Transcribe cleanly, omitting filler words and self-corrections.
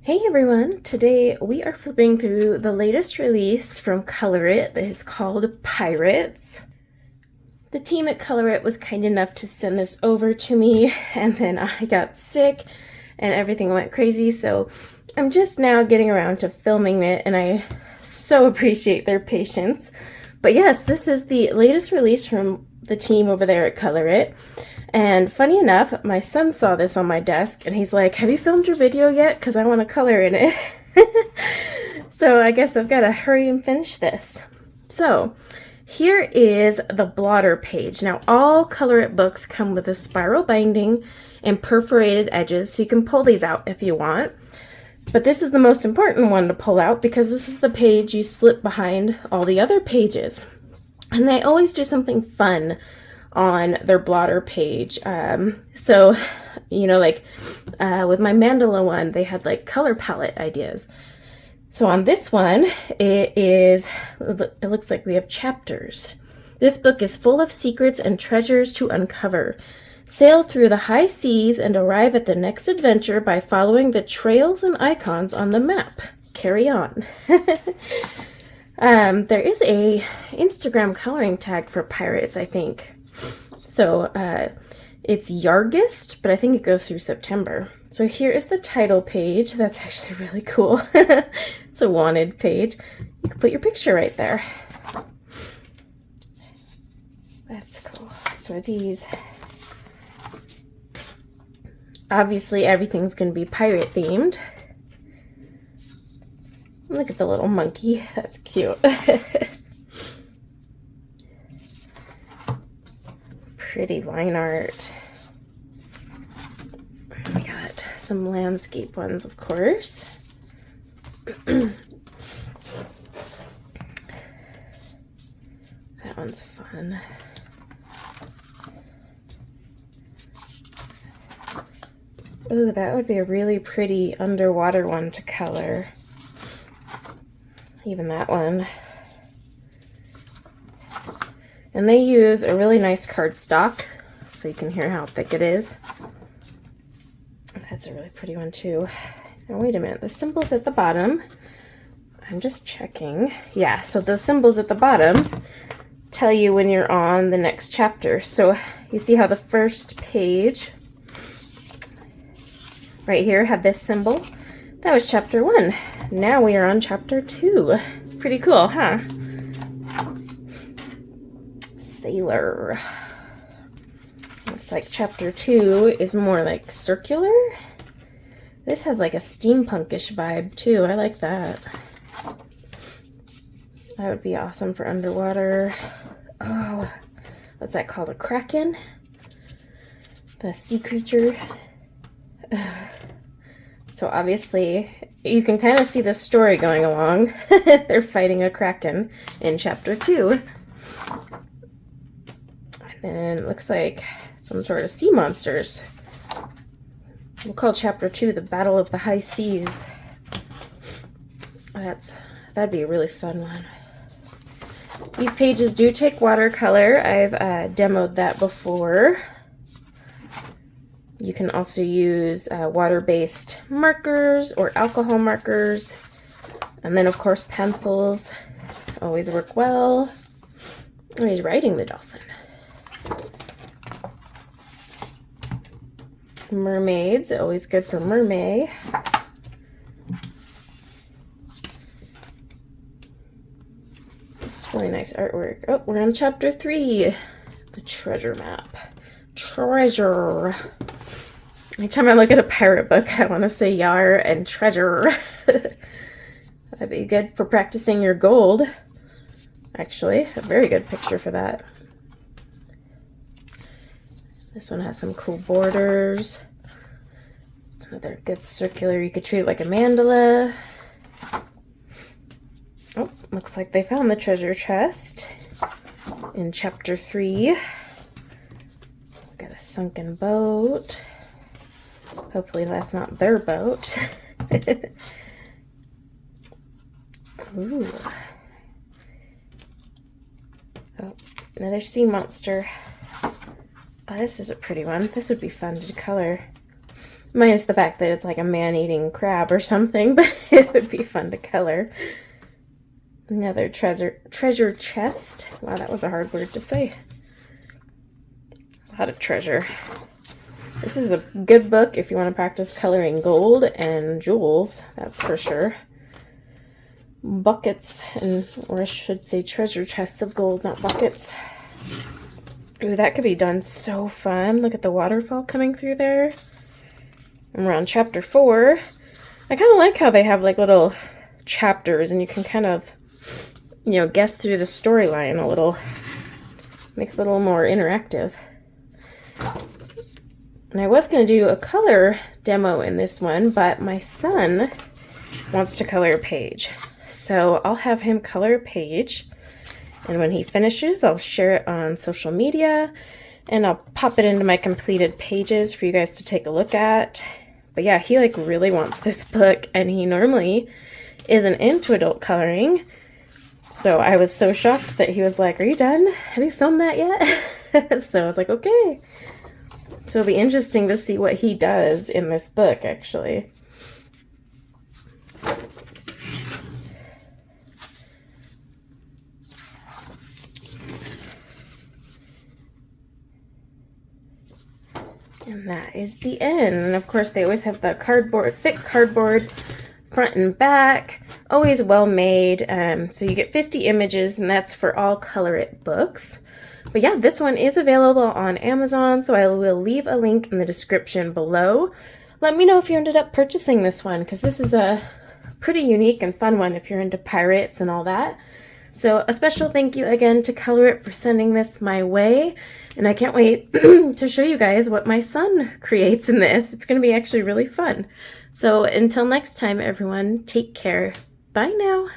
Hey everyone! Today we are flipping through the latest release from ColorIt that is called Pirates. The team at ColorIt was kind enough to send this over to me, and then I got sick and everything went crazy, so I'm just now getting around to filming it, and I so appreciate their patience. But yes, this is the latest release from the team over there at ColorIt. And funny enough, my son saw this on my desk and he's like, "Have you filmed your video yet? Because I want to color in it." So I guess I've got to hurry and finish this. So here is the blotter page. Now all ColorIt books come with a spiral binding and perforated edges, so you can pull these out if you want. But this is the most important one to pull out because this is the page you slip behind all the other pages. And they always do something fun on their blotter page. So, you know, like with my mandala one, they had like color palette ideas. So on this one, it looks like we have chapters. This book is full of secrets and treasures to uncover. Sail through the high seas and arrive at the next adventure by following the trails and icons on the map. Carry on. There is a Instagram coloring tag for pirates, I think. So it's Yargist, but I think it goes through September. So here is the title page. That's actually really cool. It's a wanted page. You can put your picture right there. That's cool. So are these... Obviously everything's going to be pirate themed. Look at the little monkey. That's cute. Pretty line art. We got some landscape ones, of course. That one's fun. Ooh, that would be a really pretty underwater one to color. Even that one. And they use a really nice cardstock, so you can hear how thick it is. That's a really pretty one too. Now wait a minute, the symbols at the bottom, I'm just checking. Yeah, so the symbols at the bottom tell you when you're on the next chapter. So you see how the first page right here had this symbol? That was chapter 1. Now we are on chapter 2. Pretty cool, huh? Sailor. Looks like chapter 2 is more like circular. This has like a steampunkish vibe too. I like that. That would be awesome for underwater. Oh, what's that called? A kraken? The sea creature. So obviously you can kind of see the story going along. They're fighting a kraken in chapter 2. And then it looks like some sort of sea monsters. We'll call chapter 2 the Battle of the High Seas. That'd be a really fun one. These pages do take watercolor. I've demoed that before. You can also use water-based markers or alcohol markers. And then, of course, pencils always work well. Oh, he's riding the dolphin. Mermaids, always good for mermaid. This is really nice artwork. Oh, we're on chapter 3. The treasure map. Treasure. Anytime I look at a pirate book, I want to say yar and treasure. That'd be good for practicing your gold. Actually, a very good picture for that. This one has some cool borders. It's another good circular. You could treat it like a mandala. Oh, looks like they found the treasure chest in chapter 3. Got a sunken boat. Hopefully that's not their boat. Ooh. Oh, another sea monster. Oh, this is a pretty one. This would be fun to color. Minus the fact that it's like a man-eating crab or something, but it would be fun to color. Another treasure chest. Wow, that was a hard word to say. A lot of treasure. This is a good book if you want to practice coloring gold and jewels, that's for sure. Buckets, or I should say treasure chests of gold, not buckets. Ooh, that could be done so fun. Look at the waterfall coming through there. And we're on chapter 4. I kind of like how they have like little chapters and you can kind of, you know, guess through the storyline a little. Makes it a little more interactive. And I was going to do a color demo in this one, but my son wants to color a page. So I'll have him color a page. And when he finishes, I'll share it on social media. And I'll pop it into my completed pages for you guys to take a look at. But yeah, he like really wants this book. And he normally isn't into adult coloring. So I was so shocked that he was like, "Are you done? Have you filmed that yet?" So I was like, okay. So it'll be interesting to see what he does in this book, actually. And that is the end. And of course, they always have the cardboard, thick cardboard, front and back. Always well made. So you get 50 images, and that's for all ColorIt books. But yeah, this one is available on Amazon, so I will leave a link in the description below. Let me know if you ended up purchasing this one, because this is a pretty unique and fun one if you're into pirates and all that. So a special thank you again to ColorIt for sending this my way, and I can't wait to show you guys what my son creates in this. It's going to be actually really fun. So until next time, everyone, take care. Bye now.